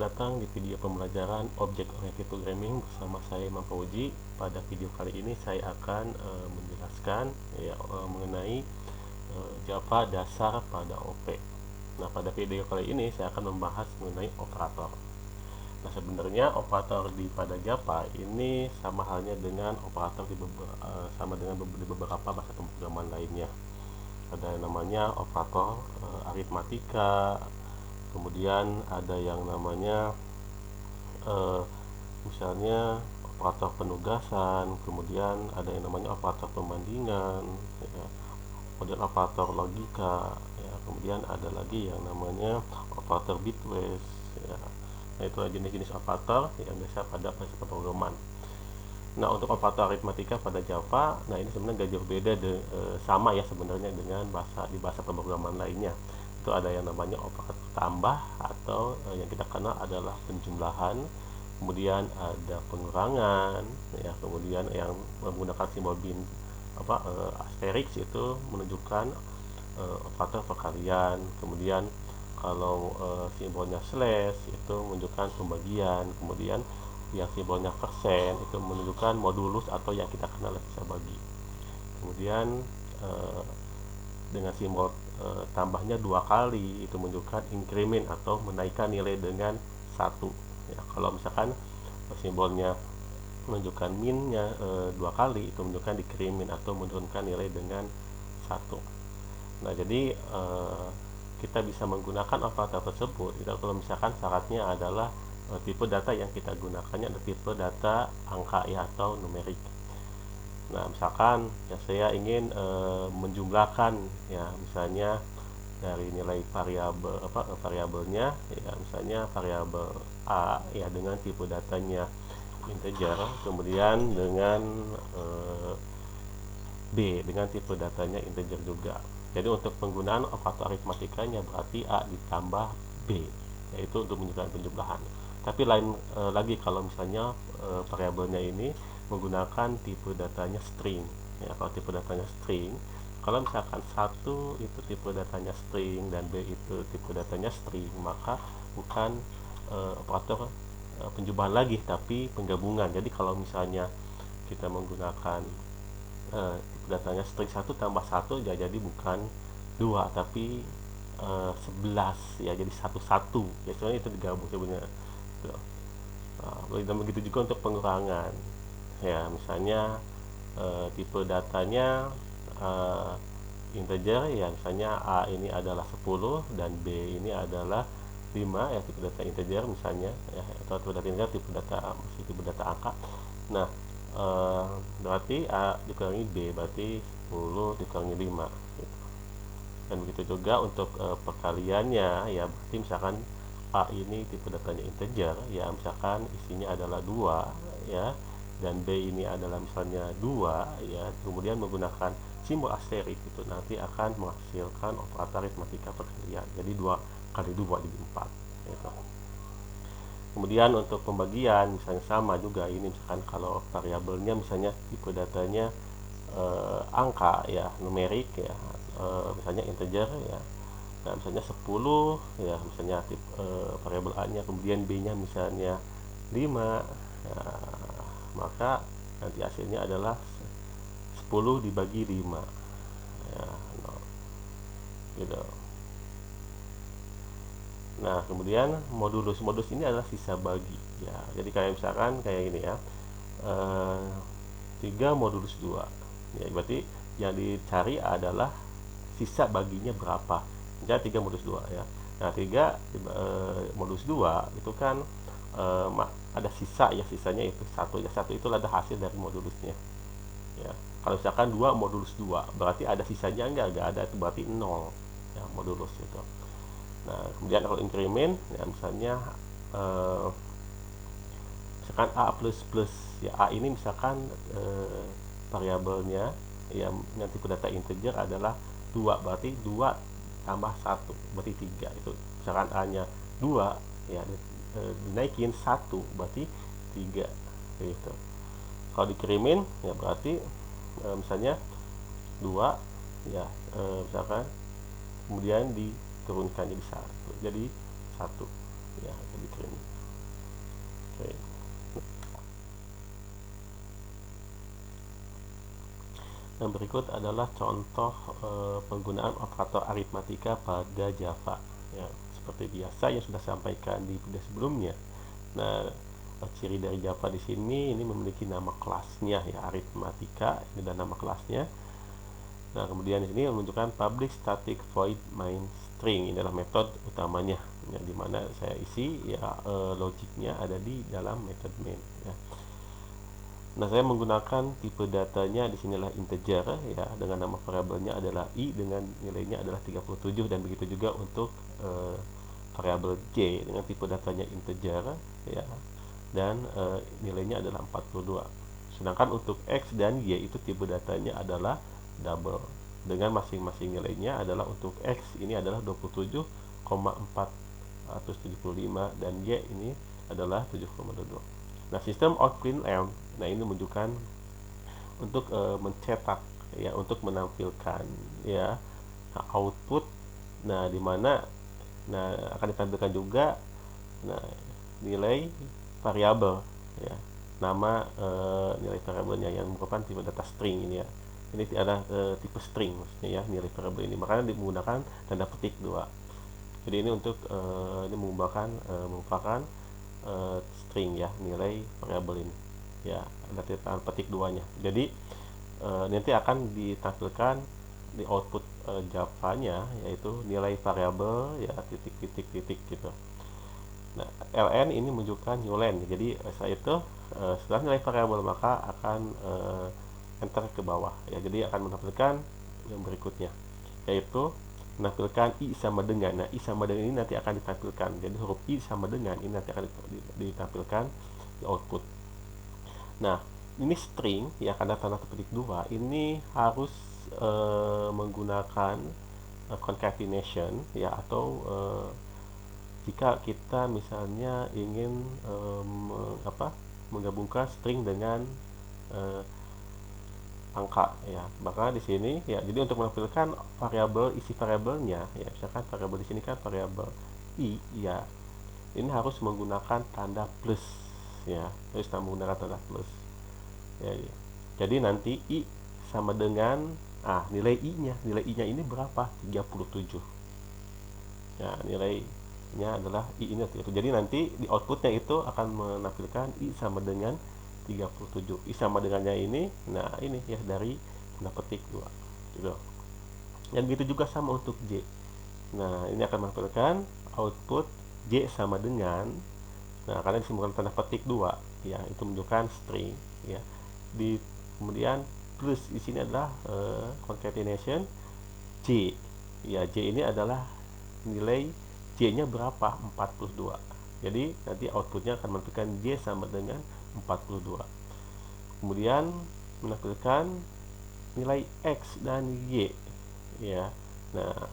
datang di video pembelajaran Object Oriented Programming bersama saya Imam Fauzi. Pada video kali ini saya akan menjelaskan mengenai Java dasar pada OP. Nah, pada video kali ini saya akan membahas mengenai operator. Nah, sebenarnya operator pada Java ini sama halnya dengan operator di beberapa bahasa pemrograman lainnya. Ada yang namanya operator aritmatika, kemudian ada yang namanya misalnya operator penugasan, kemudian ada yang namanya operator pembandingan, ya, kemudian operator logika, ya, kemudian ada lagi yang namanya operator bitwise, ya. Nah, itu jenis-jenis operator yang biasa pada bahasa pemrograman. Nah, untuk operator aritmatika pada Java, nah ini sebenarnya gak jauh beda sama ya sebenarnya dengan di bahasa pemrograman lainnya. Itu ada yang namanya operator tambah atau yang kita kenal adalah penjumlahan, kemudian ada pengurangan, ya, kemudian yang menggunakan simbol asterisk itu menunjukkan operator perkalian, kemudian kalau simbolnya slash itu menunjukkan pembagian, kemudian yang simbolnya persen itu menunjukkan modulus atau yang kita kenal bisa bagi. Kemudian dengan simbol tambahnya 2 kali itu menunjukkan increment atau menaikkan nilai dengan 1, ya. Kalau misalkan simbolnya menunjukkan minnya 2 kali itu menunjukkan decrement atau menurunkan nilai dengan 1. Nah, jadi kita bisa menggunakan operator tersebut itu kalau misalkan syaratnya adalah tipe data yang kita gunakannya adalah tipe data angka, ya, atau numerik. Nah, misalkan ya saya ingin menjumlahkan, ya, misalnya dari nilai variabelnya, ya, misalnya variabel A, ya, dengan tipe datanya integer, kemudian dengan B dengan tipe datanya integer juga. Jadi untuk penggunaan operator aritmatikanya berarti A ditambah B, yaitu untuk menunjukkan penjumlahan. Tapi lain lagi kalau misalnya variabelnya ini menggunakan tipe datanya string, ya. Kalau tipe datanya string, kalau misalkan 1 itu tipe datanya string dan B itu tipe datanya string, maka bukan operator penjumlahan lagi tapi penggabungan. Jadi kalau misalnya kita menggunakan tipe datanya string 1 tambah 1, ya, jadi bukan 2 tapi 11, ya, jadi 11, ya, soalnya itu digabung sebenarnya. Dan begitu juga untuk pengurangan, ya, misalnya tipe datanya integer, ya, misalnya A ini adalah 10 dan B ini adalah 5, ya, tipe data integer misalnya, ya, atau tipe data integer tipe data angka. Nah, berarti A dikurangi B berarti 10 dikurangi 5 gitu. Dan begitu juga untuk perkaliannya, ya, berarti misalkan A ini tipe datanya integer, ya, misalkan isinya adalah 2, ya, dan B ini adalah misalnya 2, ya, kemudian menggunakan simbol asterisk itu nanti akan menghasilkan operator aritmatika perkalian. Jadi 2 kali 2 jadi 4 gitu. Kemudian untuk pembagian misalnya sama juga, ini misalkan kalau variabelnya misalnya tipe datanya angka, ya, numerik, ya, misalnya integer, ya. Nah, misalnya 10, ya, misalnya variabel A nya, kemudian B nya misalnya 5, ya, maka nanti hasilnya adalah 10 dibagi 5, ya, gitu. Nah, kemudian modulus ini adalah sisa bagi, ya. Jadi kayak misalkan kayak gini, ya, 3 modulus 2, ya, berarti yang dicari adalah sisa baginya berapa. Misalnya 3 modulus 2, ya. Nah, 3 modulus 2 itu kan ada sisa, ya, sisanya itu 1, ya. 1 itu adalah hasil dari modulusnya, ya. Kalau misalkan 2 modulus 2 berarti ada sisanya enggak ada, itu berarti 0, ya, modulus itu. Nah, kemudian kalau increment, ya, misalnya misalkan A plus plus, ya, A ini misalkan variabelnya, ya, yang tipe data integer adalah 2, berarti 2 tambah 1 berarti 3. Itu misalkan A nya 2, ya, dinaikin 1 berarti 3 gitu. Kalau dikirimin, ya, berarti misalnya 2, ya, misalkan kemudian diturunkan jadi 1 jadi 1, ya, dikirim. Yang berikut adalah contoh penggunaan operator aritmatika pada Java. Ya, seperti biasa yang sudah sampaikan di video sebelumnya. Nah, ciri dari Java di sini ini memiliki nama kelasnya ya, aritmatika, ini adalah nama kelasnya. Nah, kemudian di sini menunjukkan public static void main string. Ini adalah metode utamanya, ya, di mana saya isi ya logiknya ada di dalam method main. Ya. Nah, saya menggunakan tipe datanya di sinilah integer ya, dengan nama variabelnya adalah i dengan nilainya adalah 37, dan begitu juga untuk variabel j dengan tipe datanya integer ya, dan nilainya adalah 42. Sedangkan untuk x dan y itu tipe datanya adalah double dengan masing-masing nilainya adalah untuk x ini adalah 27,475 dan y ini adalah 7,22. Nah, sistem outprint length, nah ini menunjukkan untuk mencetak ya, untuk menampilkan ya output, nah dimana akan ditampilkan juga nilai variabel ya, nama nilai variabelnya yang merupakan tipe data string ini ya. Ini adalah tipe string maksudnya ya, nilai variabel ini, makanya menggunakan tanda petik 2. Jadi ini untuk ini merupakan string ya, nilai variabel ini ya, ada tanda petik 2-nya. Jadi nanti akan ditampilkan di output Java-nya yaitu nilai variabel ya, titik gitu. Nah, ln ini menunjukkan new line. Jadi setelah itu setelah nilai variabel maka akan enter ke bawah ya. Jadi akan menampilkan yang berikutnya yaitu menampilkan i sama dengan. Nah, i sama dengan ini nanti akan ditampilkan. Jadi huruf i sama dengan ini nanti akan ditampilkan di output. Nah, ini string ya, karena tanda petik 2 ini harus menggunakan concatenation ya, atau jika kita misalnya ingin menggabungkan string dengan angka ya, maka di sini ya, jadi untuk menampilkan variabel, isi variabelnya ya, misalkan variabel di sini kan variabel i ya, ini harus menggunakan tanda plus ya, harus menggunakan tanda plus ya. Jadi nanti i sama dengan nilai i-nya ini berapa? 37 ya, nilainya adalah i ini 37. Jadi nanti di outputnya itu akan menampilkan i sama dengan 37. I sama dengannya ini, nah ini ya dari tanda petik 2 gitu. Dan begitu juga sama untuk j. Nah, ini akan menampilkan output j sama dengan, nah karena disebutkan tanda petik 2 ya, itu menunjukkan string ya. Kemudian plus di sini adalah concatenation j ya, j ini adalah nilai j-nya berapa? 42. Jadi nanti outputnya akan menampilkan j sama dengan 42. Kemudian menampilkan nilai x dan y ya. Nah,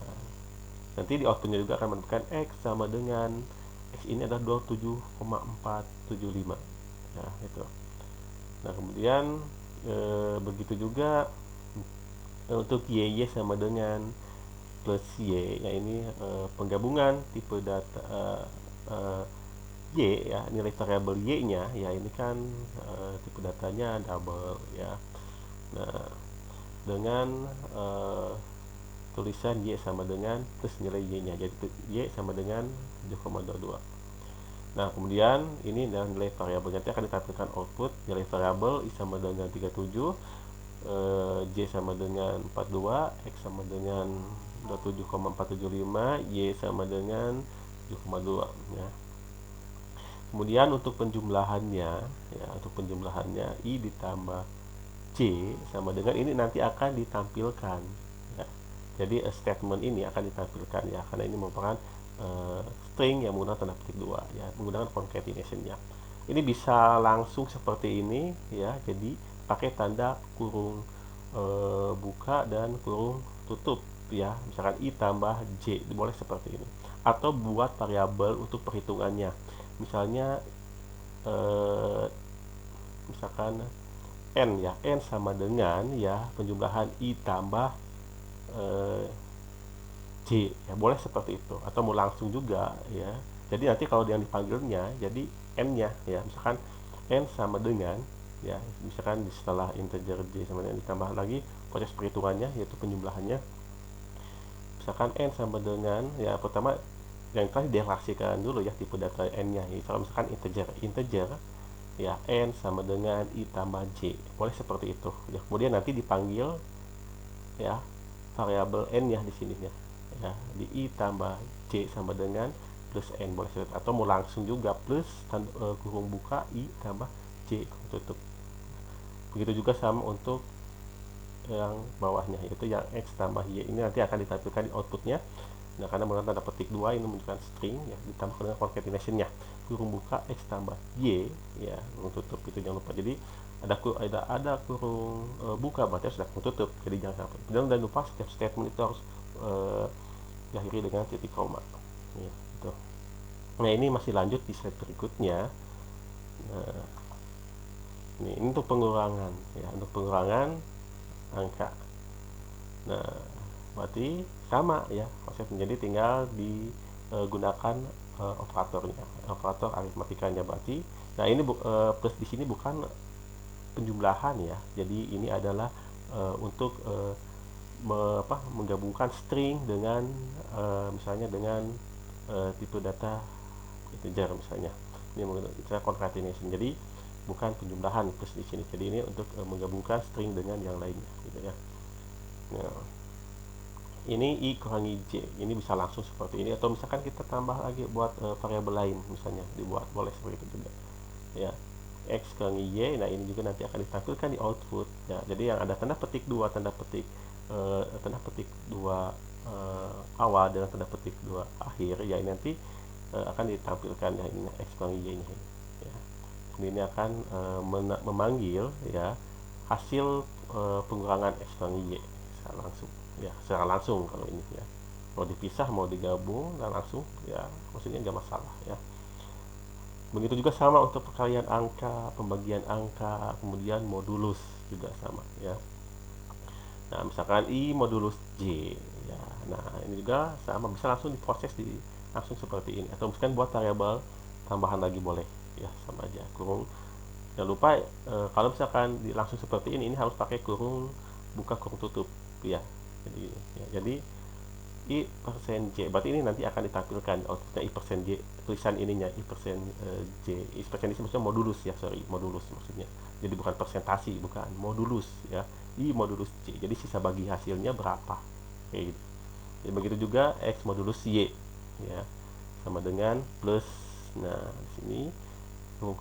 nanti di outputnya juga akan menampilkan x sama dengan x ini adalah 27,475 ya, itu. Nah, kemudian begitu juga untuk y sama dengan plus y ya, ini penggabungan tipe data y ya, nilai variabel y-nya ya, ini kan tipe datanya double ya. Nah, dengan tulisan y sama dengan plus nilai y-nya, jadi y sama dengan 7,22. Nah, kemudian ini adalah nilai variabel, nanti akan ditampilkan output nilai variabel i sama dengan 37, j sama dengan 42, x sama dengan 27,475, y sama dengan 7,2 ya. Kemudian untuk penjumlahannya ya, i ditambah c sama dengan ini nanti akan ditampilkan ya. Jadi statement ini akan ditampilkan ya, karena ini merupakan string yang menggunakan tanda petik 2 ya, menggunakan concatenation ya. Ini bisa langsung seperti ini ya, jadi pakai tanda kurung buka dan kurung tutup ya, misalkan i tambah j, boleh seperti ini, atau buat variabel untuk perhitungannya, misalnya misalkan n ya, n sama dengan ya penjumlahan i tambah j ya, boleh seperti itu, atau mau langsung juga ya. Jadi nanti kalau yang dipanggilnya jadi n nya ya, misalkan n sama dengan ya. Misalkan setelah integer j sama dengan ditambah lagi proses perhitungannya yaitu penjumlahannya, misalkan n sama dengan, ya pertama yang tadi direlasikan dulu ya tipe data n nya. Jadi kalau misalkan integer ya n sama dengan i tambah j, boleh seperti itu ya. Kemudian nanti dipanggil ya variabel n nya di sini ya, di i tambah j sama dengan plus n, boleh seperti, atau mau langsung juga plus kurung buka i tambah j kurung tutup. Begitu juga sama untuk yang bawahnya, yaitu yang x tambah y, ini nanti akan ditampilkan di outputnya. Nah, karena menggunakan tanda petik 2 ini menunjukkan string ya, ditambah dengan concatenation-nya kurung buka x tambah y ya kurung tutup, itu jangan lupa. Jadi ada kurung buka berarti sudah kurung tutup, jadi jangan sampai. Dan lupa setiap statement itu harus diakhiri dengan titik koma ya, gitu. Nah, ini masih lanjut di slide berikutnya. Nah, ini untuk pengurangan ya, untuk pengurangan angka. Nah, berarti sama ya konsepnya, jadi tinggal digunakan operator aritmatikanya berarti. Nah, ini plus di sini bukan penjumlahan ya, jadi ini adalah untuk menggabungkan string dengan misalnya dengan tipe data integer misalnya. Ini menggunakan concatenation, jadi bukan penjumlahan plus di sini. Jadi ini untuk menggabungkan string dengan yang lainnya gitu ya. Nah, ini i kurangi j, ini bisa langsung seperti ini, atau misalkan kita tambah lagi buat variabel lain misalnya, dibuat boleh seperti itu juga ya, x kurangi y. Nah, ini juga nanti akan ditampilkan di output ya. Jadi yang ada tanda petik 2 awal dengan tanda petik 2 akhir ya, ini nanti akan ditampilkan ya, ini x kurangi y ini ya. Ini akan memanggil ya hasil pengurangan x kurangi y secara langsung kalau ini ya. Mau dipisah mau digabung dan langsung ya, maksudnya nggak masalah ya. Begitu juga sama untuk perkalian angka, pembagian angka, kemudian modulus juga sama ya. Nah, misalkan i modulus j ya. Nah, ini juga sama, bisa langsung diproses langsung seperti ini, atau misalkan buat variabel tambahan lagi boleh ya, sama aja kurung. Jangan lupa kalau misalkan langsung seperti ini harus pakai kurung buka kurung tutup ya. Jadi i persen j, berarti ini nanti akan ditampilkan outputnya i persen j, tulisan ininya i persen j. I persen ini maksudnya modulus ya, modulus maksudnya. Jadi bukan persentasi, bukan, modulus ya, i modulus j. Jadi sisa bagi hasilnya berapa kayak gitu. Jadi begitu juga x modulus y ya, sama dengan plus. Nah, di sini kurung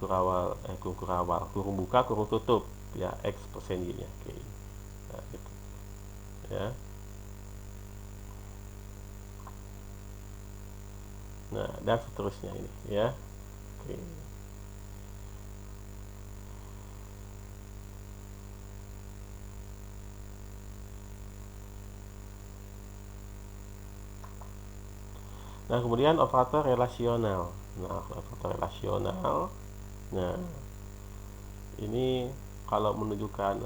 kurung buka kurung tutup ya, x persen y nya kayak gitu. Nah, gitu ya. Nah, dan seterusnya ini ya. Oke. Nah, kemudian operator relasional. Nah, ini kalau menunjukkan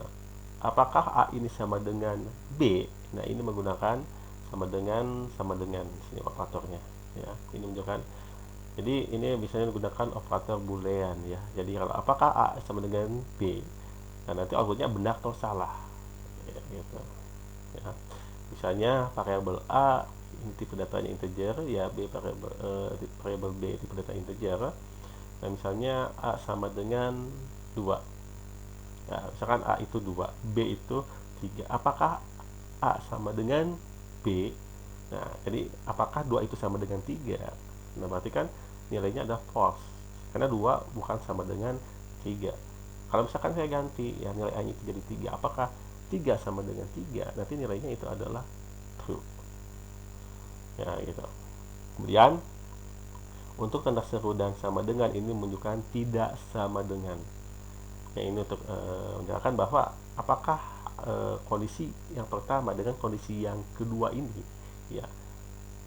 apakah A ini sama dengan B. Nah, ini menggunakan sama dengan sini operatornya ya. Ini menunjukkan, jadi ini biasanya menggunakan operator boolean ya. Jadi kalau apakah A sama dengan B, nah nanti outputnya benar atau salah ya, gitu ya. Misalnya variabel A ini tipe datanya integer ya, B variabel B tipe data integer. Nah, misalnya A sama dengan 2 ya, misalkan A itu 2, B itu 3, apakah A sama dengan B. Nah, jadi apakah 2 itu sama dengan 3. Nah, berarti kan nilainya ada false, karena 2 bukan sama dengan 3. Kalau misalkan saya ganti ya, nilai A nya itu jadi 3, apakah 3 sama dengan 3, nanti nilainya itu adalah true ya, gitu. Kemudian untuk tanda seru dan sama dengan ini menunjukkan tidak sama dengan. Nah, ini untuk menjelaskan bahwa apakah kondisi yang pertama dengan kondisi yang kedua ini ya,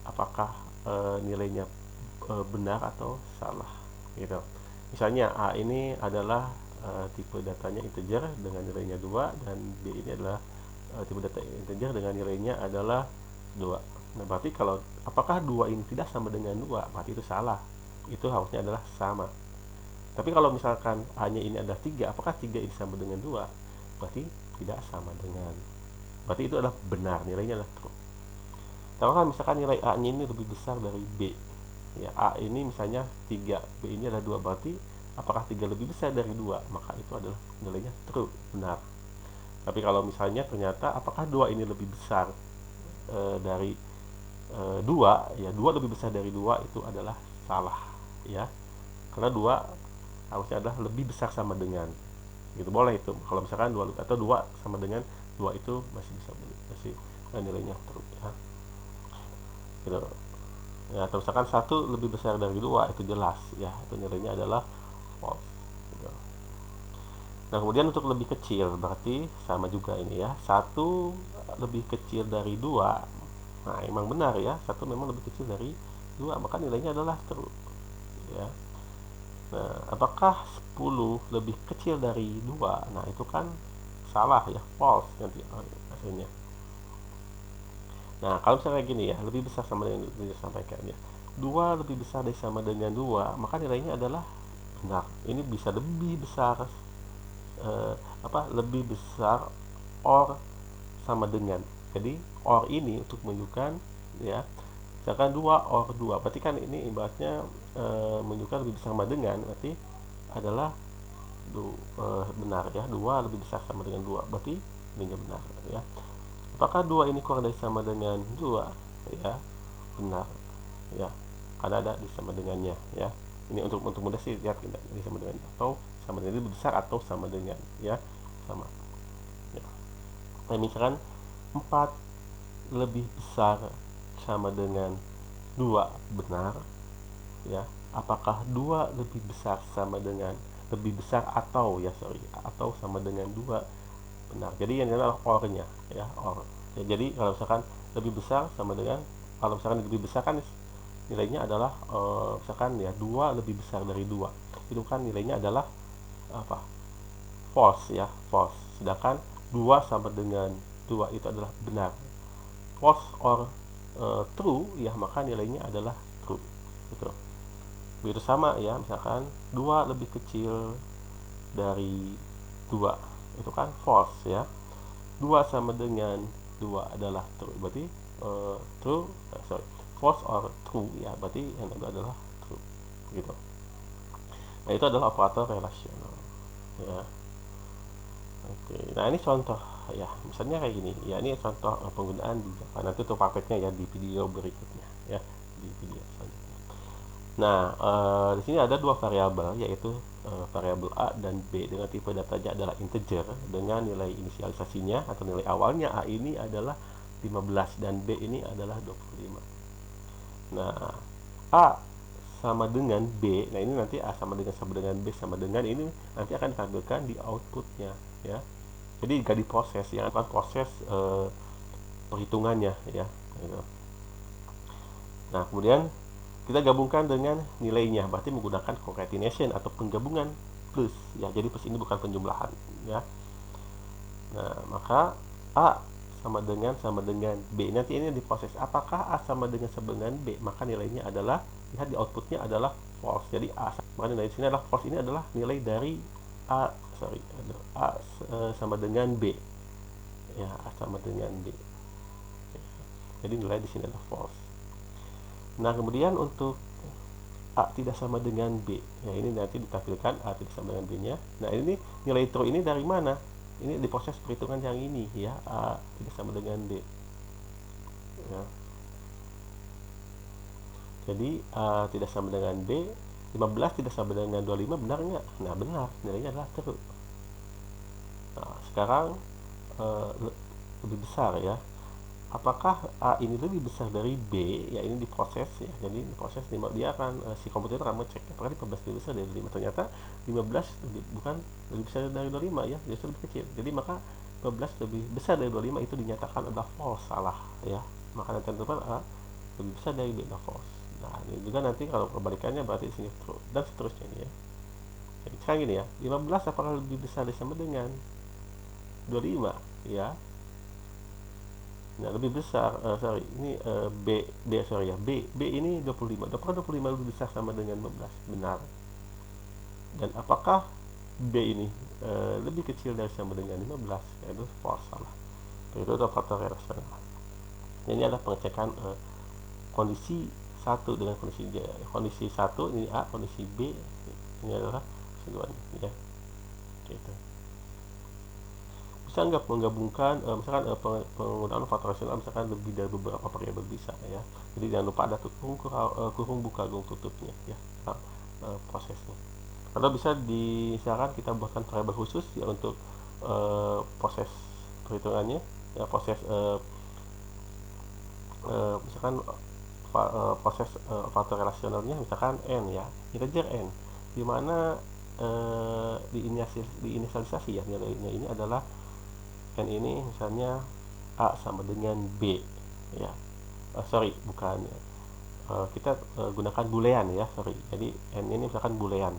apakah nilainya benar atau salah gitu. Misalnya A ini adalah tipe datanya integer dengan nilainya 2, dan B ini adalah tipe data integer dengan nilainya adalah 2. Nah, berarti kalau apakah 2 ini tidak sama dengan 2, berarti itu salah. Itu harusnya adalah sama. Tapi kalau misalkan A-nya ini adalah 3, apakah 3 ini sama dengan 2? Berarti tidak sama dengan. Berarti itu adalah benar, nilainya adalah true. Kalau misalkan nilai A-nya ini lebih besar dari B, ya, A ini misalnya 3, B ini adalah 2, berarti apakah 3 lebih besar dari 2? Maka itu adalah nilainya true, benar. Tapi kalau misalnya ternyata apakah 2 ini lebih besar dari 2, ya 2 lebih besar dari 2, itu adalah salah, ya. Karena 2 harusnya adalah lebih besar sama dengan, gitu. Boleh itu kalau misalkan 2 atau 2 sama dengan 2 itu masih bisa, masih nilainya true, ya. Gitu. Ya, atau misalkan 1 lebih besar dari 2, itu jelas, ya, itu nilainya adalah false, gitu. Nah, kemudian untuk lebih kecil berarti sama juga ini, ya. 1 lebih kecil dari 2. Nah, emang benar, ya. 1 memang lebih kecil dari 2, maka nilainya adalah true, ya. Nah, apakah 10 lebih kecil dari 2? Nah, itu kan salah, ya, false nanti hasilnya. Nah, kalau misalnya gini, ya, lebih besar sama dengan yang disampaikan, ya. 2 lebih besar dari sama dengan 2, maka nilainya adalah benar. Ini bisa lebih besar, lebih besar or sama dengan. Jadi or ini untuk menunjukkan, ya, misalkan 2 or 2, berarti kan ini ibaratnya menunjukkan lebih besar sama dengan, berarti adalah benar, ya. 2 lebih besar sama dengan 2, berarti ini benar, ya. Apakah 2 ini kurang dari sama dengan 2? Ya, benar, ya, karena ada di sama dengannya, ya. Ini untuk mudah sih, lihat tidak di sama dengan, atau sama dengan, lebih besar atau sama dengan, ya, sama, ya. Nah, misalkan 4 lebih besar sama dengan 2, benar, ya. Apakah 2 lebih besar sama dengan, lebih besar atau, ya, sorry, atau sama dengan 2, benar. Jadi yang adalah or-nya, ya, or. Ya, jadi kalau misalkan lebih besar sama dengan, kalau misalkan lebih besar kan nilainya adalah misalkan, ya, 2 lebih besar dari 2, itu kan nilainya adalah apa? False, ya, false. Sedangkan 2 sama dengan 2 itu adalah benar. False or true, ya, maka nilainya adalah true, gitu. Begitu sama, ya, misalkan 2 lebih kecil dari 2, itu kan false, ya. 2 sama dengan 2 adalah true, berarti false or true, ya, berarti yang itu adalah true, gitu. Nah, itu adalah operator relasional, ya. Oke, nah ini contoh, ya, misalnya kayak gini, ya, ini contoh penggunaan di Java. Nanti untuk prakteknya, ya, di video berikutnya, ya, di video selanjutnya. Nah, di sini ada dua variabel, yaitu variabel A dan B dengan tipe datanya adalah integer dengan nilai inisialisasinya atau nilai awalnya A ini adalah 15 dan B ini adalah 25. Nah, A sama dengan B, nah ini nanti A sama dengan B sama dengan ini nanti akan ditampilkan di outputnya, ya. Jadi gak diproses, yang akan proses perhitungannya, ya, gitu. Nah, kemudian kita gabungkan dengan nilainya, berarti menggunakan concatenation atau penggabungan plus, ya. Jadi plus ini bukan penjumlahan, ya. Nah, maka A sama dengan B, nanti ini diproses apakah A sama dengan B, maka nilainya adalah, lihat di outputnya adalah false. Jadi A, maka nilai sini adalah false, ini adalah nilai dari A sama dengan B, ya, A sama dengan B. Jadi nilai di sini adalah false. Nah, kemudian untuk A tidak sama dengan B, ya, ini nanti ditampilkan A tidak sama dengan B nya. Nah, ini nilai true ini dari mana? Ini diproses perhitungan yang ini, ya, A tidak sama dengan B, ya. Jadi A tidak sama dengan B, 15 tidak sama dengan 25, benar nggak? Nah, benar, nilainya adalah true. Nah, sekarang lebih besar, ya. Apakah A ini lebih besar dari B, ya, ini diproses, ya. Jadi diproses, dia akan si komputer akan mengecek apakah 15 lebih besar dari 5. Ternyata 15 bukan lebih besar dari 25, ya, justru lebih kecil. Jadi maka 15 lebih besar dari 25 itu dinyatakan adalah false, salah, ya. Maka nanti tentukan A lebih besar dari B adalah false. Nah, ini juga nanti kalau kebalikannya berarti di sini true dan seterusnya ini, ya. Jadi sekarang gini, ya, 15 apakah lebih besar dari sama dengan 25, ya. Nah, lebih besar, ini B ini 25. Apakah 25 lebih besar sama dengan 15? Benar. Dan apakah B ini lebih kecil dari sama dengan 15? Yaitu false, salah. Itu adalah faktor relasional. Ini adalah pengecekan kondisi satu dengan kondisi J. Kondisi satu ini A, kondisi B ini adalah keduanya, ya. Gitu. Bisa nggak menggabungkan misalkan penggunaan faktor rasional misalkan lebih dari beberapa variabel, bisa ya. Jadi jangan lupa ada kurung buka kurung tutupnya ya, prosesnya. Atau bisa misalkan kita buatkan variabel khusus ya untuk proses perhitungannya ya, proses misalkan proses faktor relasionalnya misalkan n ya, integer n, di mana diinisialisasi ya nilainya ini adalah n ini misalnya A sama dengan B ya. Sorry, bukan kita gunakan boolean ya, sorry. Jadi n ini misalkan boolean.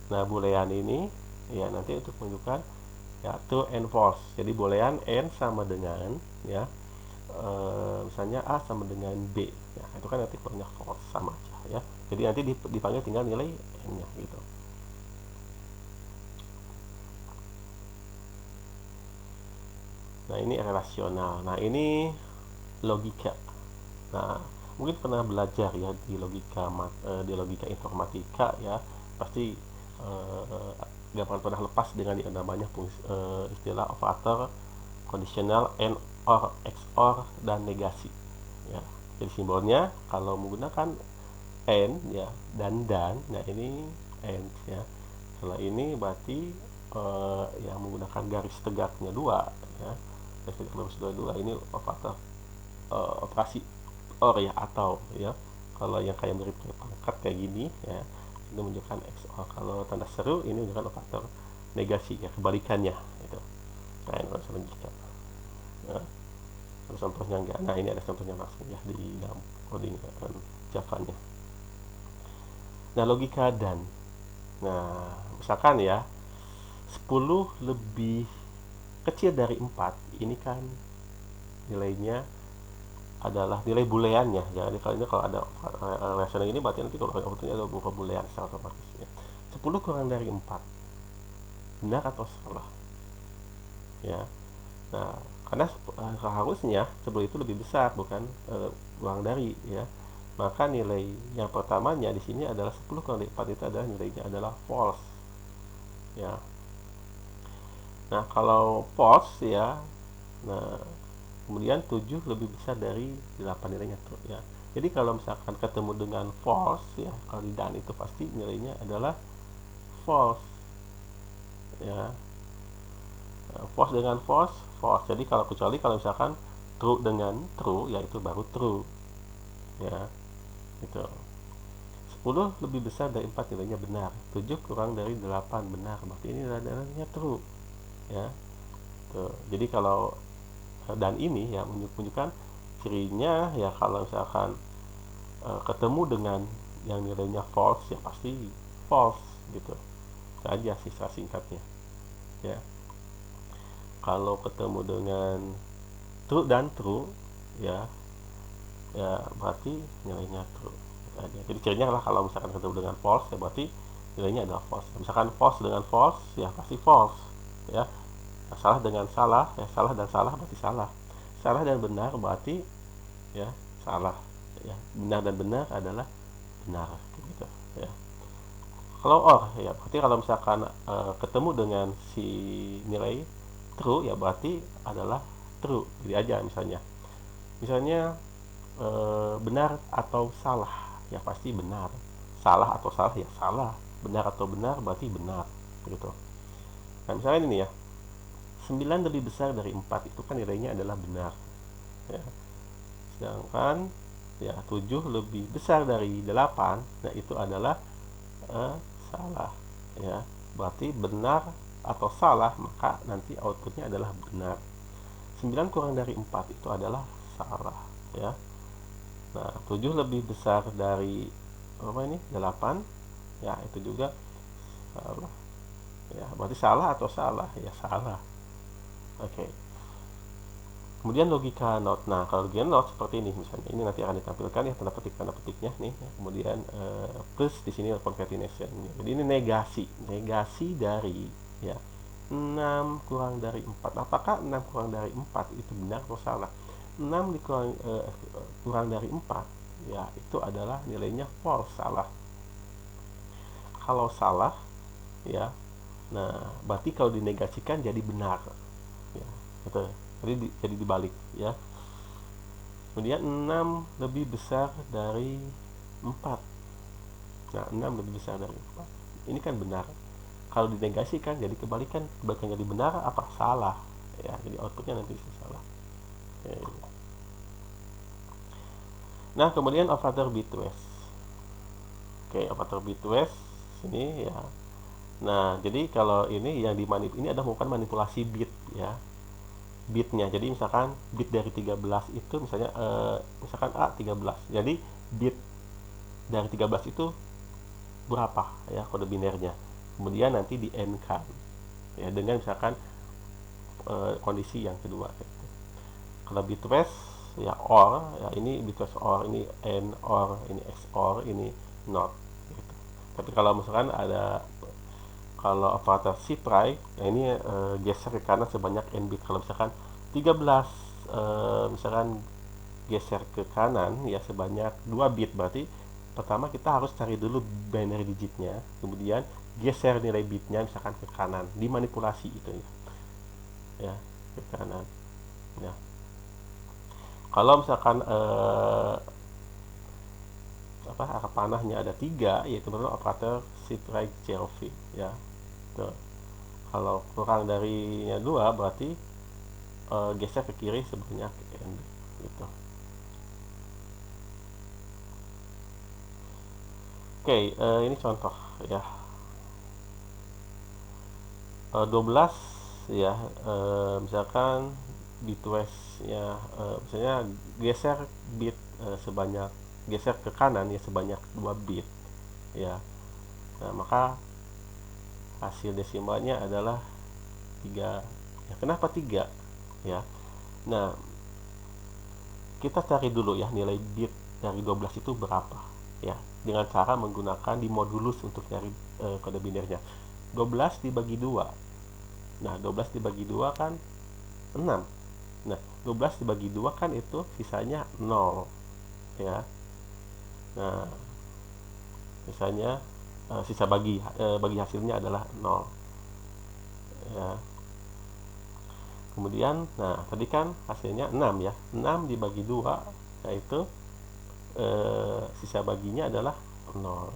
Nah, boolean ini ya nanti untuk menunjukkan ya true and false. Jadi boolean n sama dengan ya misalnya A sama dengan B ya, itu kan nanti banyak false, sama aja ya. Jadi nanti dipanggil tinggal nilai n nya gitu. Nah, ini relasional. Nah, ini logika. Nah, mungkin pernah belajar ya di logika informatika ya, pasti nggak pernah lepas dengan yang namanya istilah operator kondisional and or, XOR, dan negasi ya. Jadi simbolnya kalau menggunakan and ya dan, nah ini and ya. Setelah ini berarti yang menggunakan garis tegaknya dua ya, garis tegak dua ini operator operasi or ya, atau ya. Kalau yang kayak mirip pangkat kayak gini ya, itu menunjukkan XOR. Kalau tanda seru ini menunjukkan operator negasi ya, kebalikannya itu. Nah, ini selanjutnya ya. Ada contohnya enggak? Nah, ini ada contohnya langsung ya di dalam coding Java-nya. Nah, logika dan. Nah, misalkan ya 10 lebih kecil dari 4, ini kan nilainya adalah nilai booleannya. Jadi kalau ada relasional ini berarti nanti kalau outputnya ada berupa boolean secara otomatis ya. 10 kurang dari 4, benar atau salah? Ya. Nah, karena seharusnya 10 itu lebih besar, bukan kurang dari ya. Maka nilai yang pertamanya di sini adalah 10 kurang dari 4, itu adalah nilainya adalah false. Ya. Nah, kalau false ya, nah kemudian 7 lebih besar dari 8, nilainya true ya. Jadi kalau misalkan ketemu dengan false ya, kalau di dan itu pasti nilainya adalah false ya. False dengan false, false. Jadi kecuali kalau misalkan true dengan true, ya itu baru true ya. Itu 10 lebih besar dari 4, nilainya benar. 7 kurang dari 8, benar, berarti ini nilainya true ya. Tuh. Jadi kalau dan ini ya menunjukkan cirinya ya, kalau misalkan ketemu dengan yang nilainya false ya pasti false gitu. Itu aja sisa singkatnya ya. Kalau ketemu dengan true dan true ya, ya berarti nilainya true gitu aja. Jadi cirinya adalah kalau misalkan ketemu dengan false ya berarti nilainya adalah false. Misalkan false dengan false ya pasti false ya. Salah dengan salah ya, salah dan salah berarti salah. Salah dan benar berarti ya salah ya. Benar dan benar adalah benar gitu ya. Kalau or ya berarti kalau misalkan ketemu dengan si nilai true ya berarti adalah true. Jadi aja misalnya benar atau salah ya pasti benar. Salah atau salah ya salah. Benar atau benar berarti benar gitu. Nah, misalnya ini ya, 9 lebih besar dari 4, itu kan nilainya adalah benar ya. Sedangkan ya 7 lebih besar dari 8, nah itu adalah salah ya. Berarti benar atau salah, maka nanti outputnya adalah benar. 9 kurang dari 4 itu adalah salah ya. Nah, 7 lebih besar dari 8 ya, itu juga salah ya. Berarti salah atau salah ya, salah. Oke. Kemudian logika not. Nah, kalau logika not seperti ini misalnya. Ini nanti akan ditampilkan ya tanda petiknya nih. Kemudian plus di sini concatenation. Jadi ini negasi dari ya 6 kurang dari 4. Apakah 6 kurang dari 4 itu benar atau salah? 6 kurang dari 4 ya itu adalah nilainya false, salah. Kalau salah ya, nah berarti kalau dinegasikan jadi benar ya, gitu. Jadi dibalik ya. Kemudian 6 lebih besar dari 4. Nah, 6 lebih besar dari 4. Ini kan benar. Kalau dinegasikan jadi kebalikan jadi benar apa? Salah. Ya, jadi outputnya nanti bisa salah. Oke. Nah, kemudian operator bitwise. Oke, operator bitwise sini ya. Nah, jadi kalau ini yang ini ada bukan manipulasi bit ya. Bitnya. Jadi misalkan bit dari 13 itu misalnya misalkan A 13. Jadi bit dari 13 itu berapa ya kode binernya. Kemudian nanti di AND kan ya dengan misalkan kondisi yang kedua gitu. Kalau bitwise ya OR ya, ini bitwise OR, ini AND OR, ini XOR, ini NOT gitu. Tapi kalau misalkan kalau operator ctry ya ini geser ke kanan sebanyak n bit. Kalau misalkan 13 misalkan geser ke kanan ya sebanyak 2 bit, berarti pertama kita harus cari dulu binary digitnya, kemudian geser nilai bitnya misalkan ke kanan, dimanipulasi itu ya ke kanan ya. Kalau misalkan arah panahnya ada 3, yaitu benar operator ctry CLV ya. Tuh. Kalau kurang dari 2 berarti geser ke kiri sebanyak n gitu. Oke, ini contoh ya. 12 ya, misalkan bitwise ya, misalnya geser bit sebanyak geser ke kanan ya sebanyak 2 bit ya. Nah, maka hasil desimalnya adalah 3 ya. Kenapa 3 ya? Nah, kita cari dulu ya nilai bit dari 12 itu berapa ya, dengan cara menggunakan dimodulus untuk cari kode binernya. 12 dibagi 2. Nah, 12 dibagi 2 kan 6. Nah, 12 dibagi 2 kan itu sisanya 0 ya. Nah, sisanya sisa bagi hasilnya adalah 0 ya. Kemudian nah tadi kan hasilnya 6 ya. 6 dibagi 2 yaitu sisa baginya adalah 0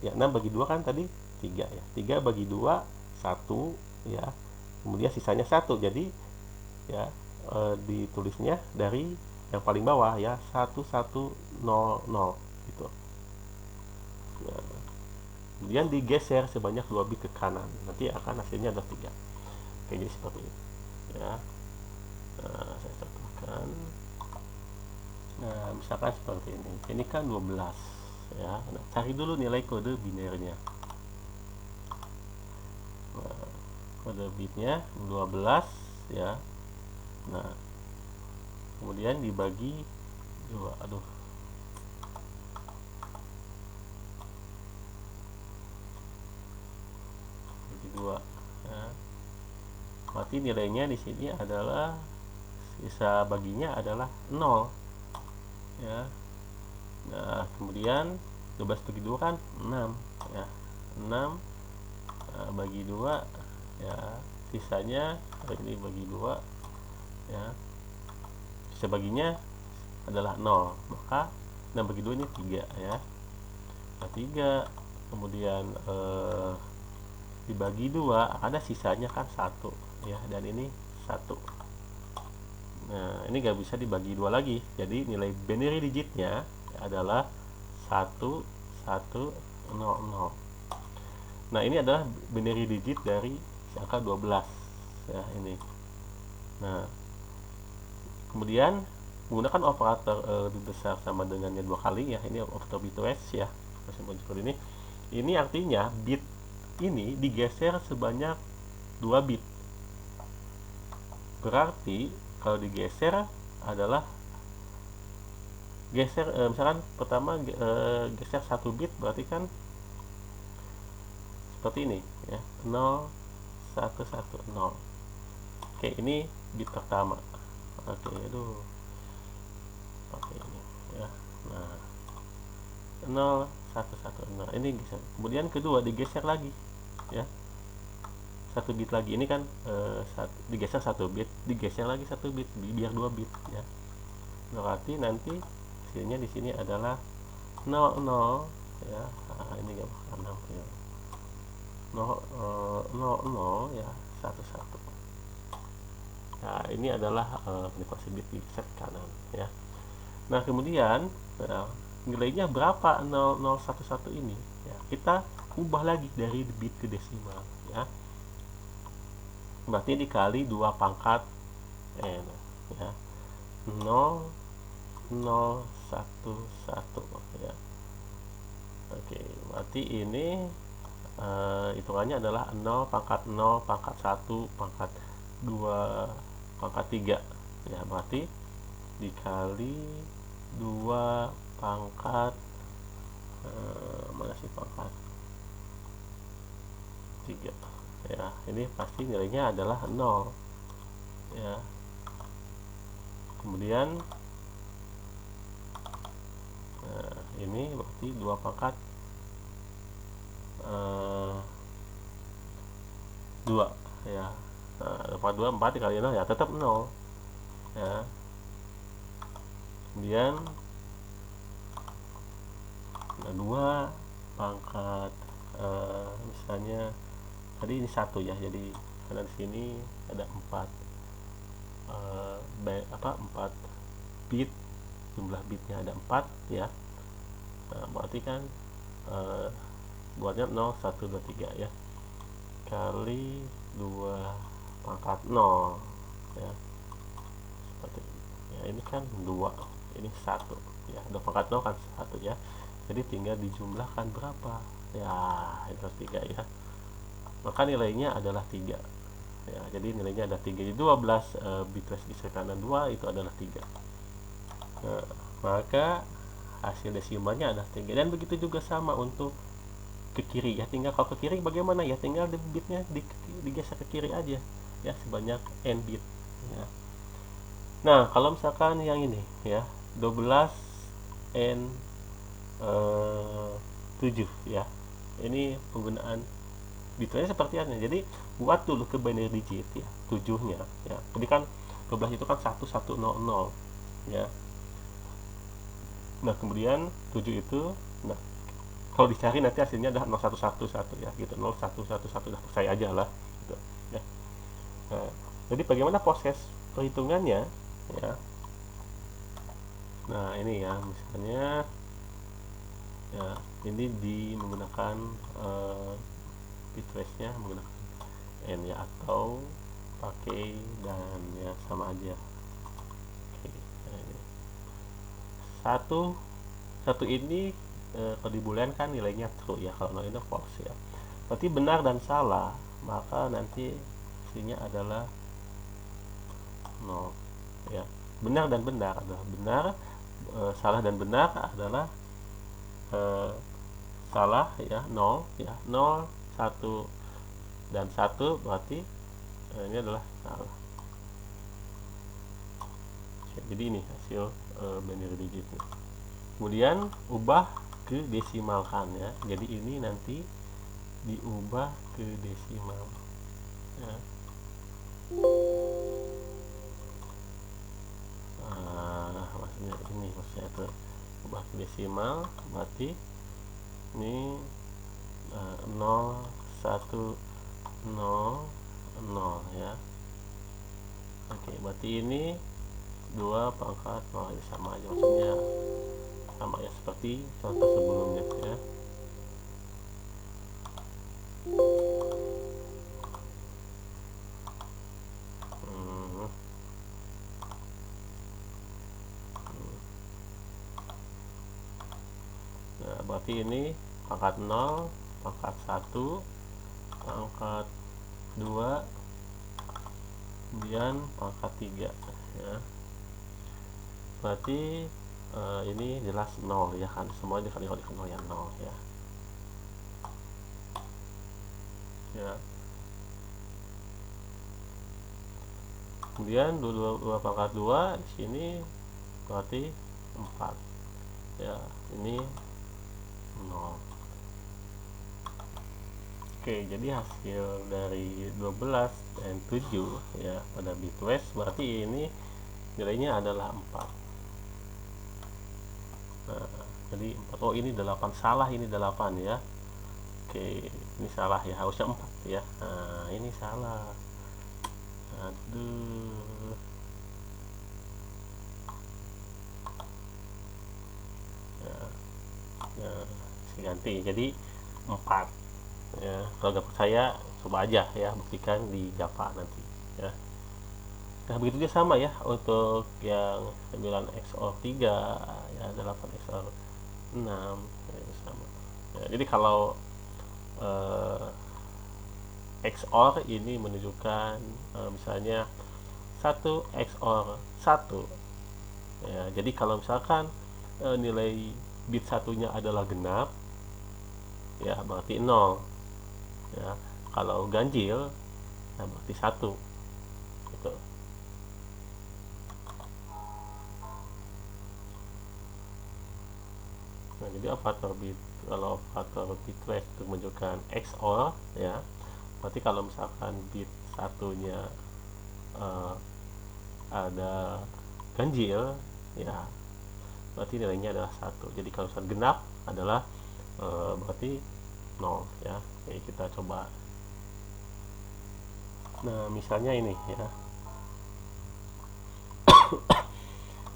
ya. 6 bagi 2 kan tadi 3 ya. 3 bagi 2 1 ya. Kemudian sisanya 1, jadi ya ditulisnya dari yang paling bawah ya 1100 gitu. Nah, kemudian digeser sebanyak 2 bit ke kanan, nanti akan hasilnya ada 3. Oke, jadi seperti itu ya. Saya contohkan. Nah, misalkan seperti ini kan 12 ya. Nah, cari dulu nilai kode binernya. Nah, kode bitnya 12 ya. Nah, kemudian dibagi 2. Bagi 2 ya. Berarti nilainya di sini adalah sisa baginya adalah 0 ya. Nah, kemudian 12 bagi 2 kan 6 ya. 6 bagi 2 ya, sisanya ini bagi 2 ya, sisa baginya adalah 0, maka 6 bagi 2 ini 3 ya. Nah, 3 kemudian dibagi 2 ada sisanya kan 1 ya, dan ini 1. Nah, ini gak bisa dibagi 2 lagi, jadi nilai binary digitnya adalah 1 1 0 0. Nah, ini adalah binary digit dari angka 12 ya ini. Nah, kemudian menggunakan operator lebih besar sama dengannya 2 kali ya, ini operator bitwise ya, seperti ini. Ini artinya bit ini digeser sebanyak 2 bit. Berarti kalau digeser adalah geser, misalkan pertama geser 1 bit, berarti kan seperti ini ya, 0 1 1 0. Oke, ini bit pertama. Oke, aduh, pakai ini ya. Nah, 0 1 1 0 ini geser. Kemudian kedua digeser lagi ya, 1 bit lagi. Ini kan digeser 1 bit, digeser lagi 1 bit biar 2 bit ya. Berarti nanti hasilnya di sini adalah 0 0 ya. Nah, ini enggak bakal nampil. 0 0 ya, 1 1. Nah, ini adalah konversi bit digeser ke kanan ya. Nah, kemudian nilainya berapa 0011 ini ya, kita ubah lagi dari bit ke desimal ya. Berarti dikali 2 pangkat n ya, 0 0 1 1 ya. Oke, berarti ini hitungannya adalah 0 pangkat 0 pangkat 1 pangkat 2 pangkat 3 ya. Berarti dikali 2 pangkat mana sih pangkat 3 ya. Ini pasti nilainya adalah 0 ya. Kemudian ini berarti 2 pangkat 2 ya. 2 4 dikali 0 ya tetap 0 ya. Kemudian 2 pangkat misalnya tadi ini 1 ya, jadi karena di sini ada 4 4 bit, jumlah bitnya ada 4 ya. Nah, berarti kan buatnya 0 1 2 3 ya, kali 2 pangkat 0 ya, seperti ini ya. Ini kan 2, ini 1 ya, 2 pangkat 0 kan 1 ya, jadi tinggal dijumlahkan berapa ya, itu 3 ya, maka nilainya adalah 3 ya. Jadi nilainya ada 3, jadi 12 bitwise geser kanan 2 itu adalah 3. Nah, maka hasil desimalnya adalah 3. Dan begitu juga sama untuk ke kiri ya. Tinggal kalau ke kiri bagaimana ya, tinggal bitnya digeser ke kiri aja ya, sebanyak n bit ya. Nah, kalau misalkan yang ini ya, 12 n 7 ya, ini penggunaan bitnya seperti apa. Jadi buat dulu ke binary digit ya, 7-nya ya. Jadi kan 12 itu kan 1100 ya. Nah, kemudian 7 itu, nah kalau dicari nanti hasilnya adalah 0111 ya gitu, 0111, dah percaya aja lah gitu ya. Nah, jadi bagaimana proses perhitungannya ya. Nah, ini ya, misalnya ya, ini menggunakan bitwise nya menggunakan n ya, atau pakai dan ya sama aja. Oke, nah ini satu ini kalau di boolean kan nilainya true ya, kalau nol ini false ya. Berarti benar dan salah, maka nanti hasilnya adalah 0 ya. Benar dan benar adalah benar, salah dan benar adalah salah ya, 0 ya, 0 1 dan 1 berarti ini adalah salah. Oke, jadi ini hasil binary digit. Kemudian ubah ke desimalkan ya. Jadi ini nanti diubah ke desimal ya. Maksudnya itu ubah ke desimal, berarti ini 0 1 0 0 ya. Oke, berarti ini 2 pangkat 0, ini sama aja, maksudnya sama ya seperti contoh sebelumnya ya. Nah, berarti ini pangkat 0 pangkat 1 pangkat 2 kemudian pangkat 3 ya. Berarti ini jelas 0 ya kan, semua dikali 0 ya 0 ya. Ya. Kemudian 2 pangkat 2 di sini berarti 4 ya, ini 0. Oke, jadi hasil dari 12 dan 7 ya pada bitwise berarti ini nilainya adalah 4. Nah, jadi 4. Oh, ini 8 salah, ini 8 ya. Oke, ini salah ya, harusnya 4 ya. Nah, ini salah. Aduh. Ya, ya, ganti jadi 4 ya. Kalau nggak percaya coba aja ya, buktikan di Java nanti ya. Nah, begitu juga sama ya untuk yang 9 XOR 3 ya, 8 XOR 6 ya, sama ya. Jadi kalau XOR ini menunjukkan misalnya 1 XOR 1 ya. Jadi kalau misalkan nilai bit satunya adalah genap ya, berarti 0 ya. Kalau ganjil ya berarti 1 gitu. Nah, jadi kalau operator bitwise itu menunjukkan XOR ya, berarti kalau misalkan bit satunya ada ganjil ya, berarti nilainya adalah 1. Jadi kalau misalkan genap adalah berarti 0 ya. Oke, kita coba. Nah, misalnya ini ya.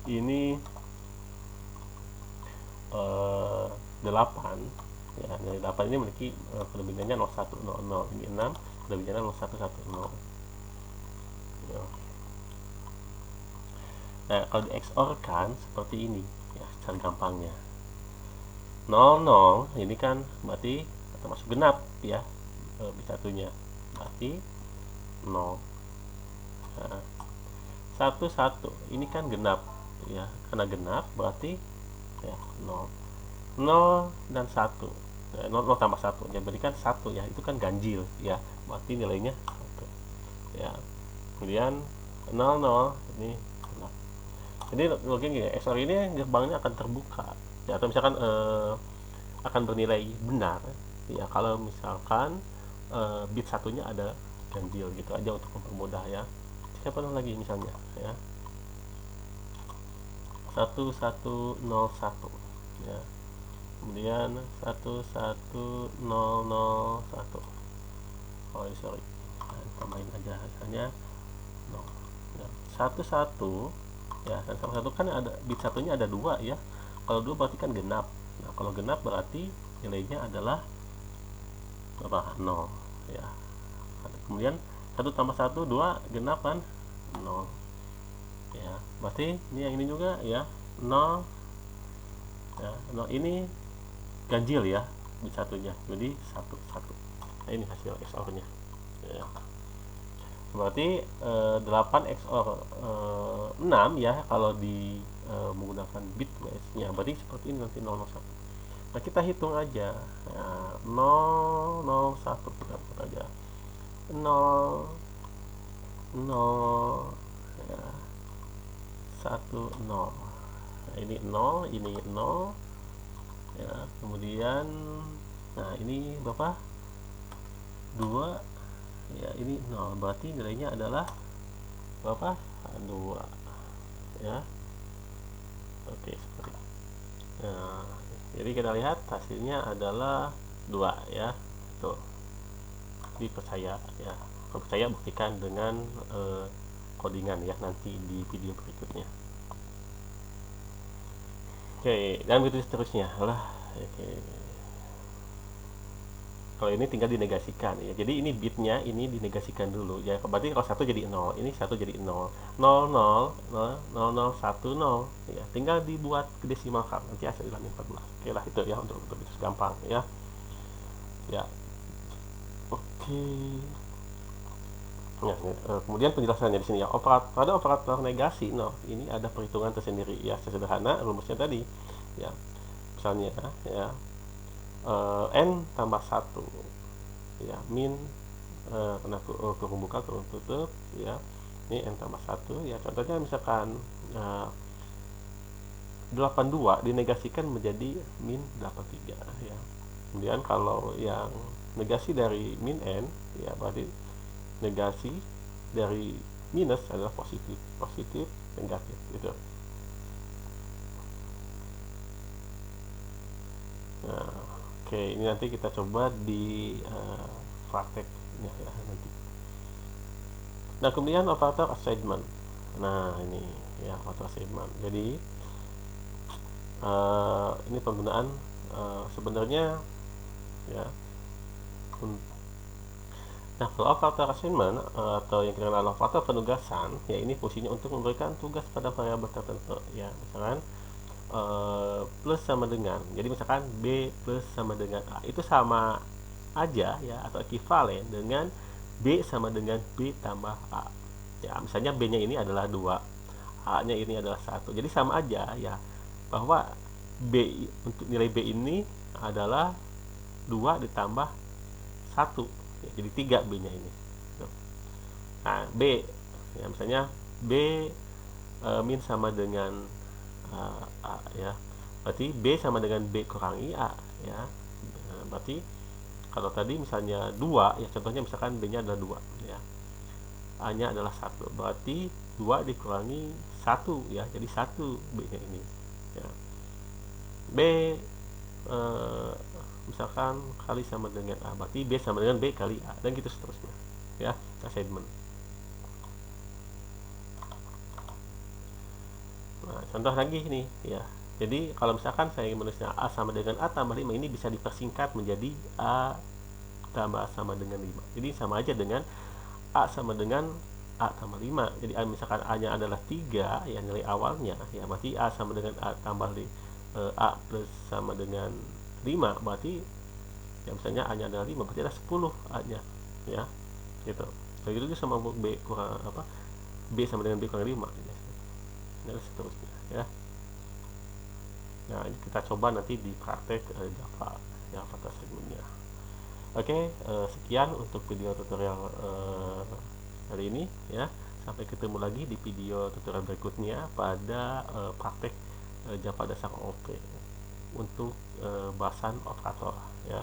Ini 8 ya, nilai 8 ini memiliki perbandingannya 0100, ini 6 perbandingannya 0110 ya. Nah, kalau di XOR kan seperti ini ya, secara gampangnya 00 ini kan berarti termasuk genap ya, bit satunya berarti 0. Nah, 11 ini kan genap ya, karena genap berarti ya 0 dan 1 ya, 0 tambah 1 ya, berarti kan 1 ya, itu kan ganjil ya, berarti nilainya 1 ya. Kemudian 00 ini genap. Jadi logiknya gini, XOR ini gerbangnya akan terbuka ya, atau misalkan akan bernilai benar ya kalau misalkan bit satunya ada ganjil gitu aja untuk mempermudah ya. Siapa lagi misalnya ya 1101 ya, kemudian 11001. Oh sorry, nah, tambahin aja misalnya 0 ya. 11 ya, dan 11 kan ada bit satunya ada 2 ya, kalau 2 berarti kan genap. Nah, kalau genap berarti nilainya adalah berapa? 0 ya. Kemudian 1 tambah 1 2 genap kan 0 ya, berarti ini yang ini juga ya 0 ya, 0 ini ganjil ya bit satunya, jadi 1 1. Nah, ini hasil XOR nya ya. Berarti 8 XOR 6 ya kalau di menggunakan bitwise nya, berarti seperti ini nanti 001. Nah, kita hitung aja ya, 001 kita buat aja 0 0 ya, 1 0. Nah, ini 0 ini 0 ya, kemudian nah ini berapa, 2 ya, ini 0, berarti nilainya adalah berapa, 2 ya. Oke, seperti itu. Nah, jadi kita lihat hasilnya adalah 2 ya, tuh dipercaya ya. Kalau percaya buktikan dengan codingan ya nanti di video berikutnya. Oke, dan begitu seterusnya lah. Oke. Kalau ini tinggal dinegasikan ya. Jadi ini bitnya ini dinegasikan dulu ya. Berarti kalau 1 jadi 0, ini 1 jadi 0. 0 0 0 0 0 1 0 ya. Tinggal dibuat ke desimal kan. Nanti hasilnya 14. Oke lah itu ya, untuk itu gampang ya. Ya. Oke. Nah, kemudian penjelasannya di sini ya, pada operator negasi, no, ini ada perhitungan tersendiri ya, sesederhana rumusnya tadi ya. Misalnya ya, n tambah satu ya, min kurung buka kurung tutup ya, ini n tambah satu ya. Contohnya misalkan 82 dinegasikan menjadi min 83 ya. Kemudian kalau yang negasi dari min n ya, berarti negasi dari minus adalah positif, positif, negatif gitu. Nah, oke, ini nanti kita coba di prakteknya ya nanti. Nah, kemudian operator assignment. Nah, ini ya operator assignment. Jadi ini penggunaan sebenarnya ya. Nah, kalau operator assignment atau yang kita kenal operator penugasan, ya ini fungsinya untuk memberikan tugas pada variabel tertentu. Ya, misalkan plus sama dengan, jadi misalkan B plus sama dengan A, itu sama aja ya, atau ekivalen dengan B sama dengan B tambah A. Ya, misalnya B-nya ini adalah 2, A-nya ini adalah 1. Jadi sama aja ya, bahwa B untuk nilai B ini adalah 2 ditambah 1 ya, jadi 3 B-nya ini. Nah, B ya, misalnya B min sama dengan A ya, berarti B sama dengan B kurangi A ya. Berarti kalau tadi misalnya 2 ya, contohnya misalkan B nya adalah 2 ya, A nya adalah 1, berarti 2 dikurangi 1 ya, jadi 1 B nya ini ya. B misalkan kali sama dengan A, berarti B sama dengan B kali A, dan gitu seterusnya ya, assignment. Nah, contoh lagi nih ya, jadi kalau misalkan saya menulisnya A sama dengan A tambah 5, ini bisa dipersingkat menjadi A tambah sama dengan 5. Jadi sama aja dengan A sama dengan A tambah 5. Jadi misalkan A nya adalah 3 ya, nilai awalnya ya, berarti A sama dengan A tambah A plus sama dengan 5, berarti ya misalnya A nya adalah 5, berarti ada 10 A nya ya, gitu. Begitu sama B kurang apa, B sama dengan B kurang 5 ya, dan seterusnya ya. Nah, ini kita coba nanti di praktek Java ya, pada segmennya. Oke, sekian untuk video tutorial hari ini ya. Sampai ketemu lagi di video tutorial berikutnya pada praktek Java dasar OP untuk bahasan operator ya.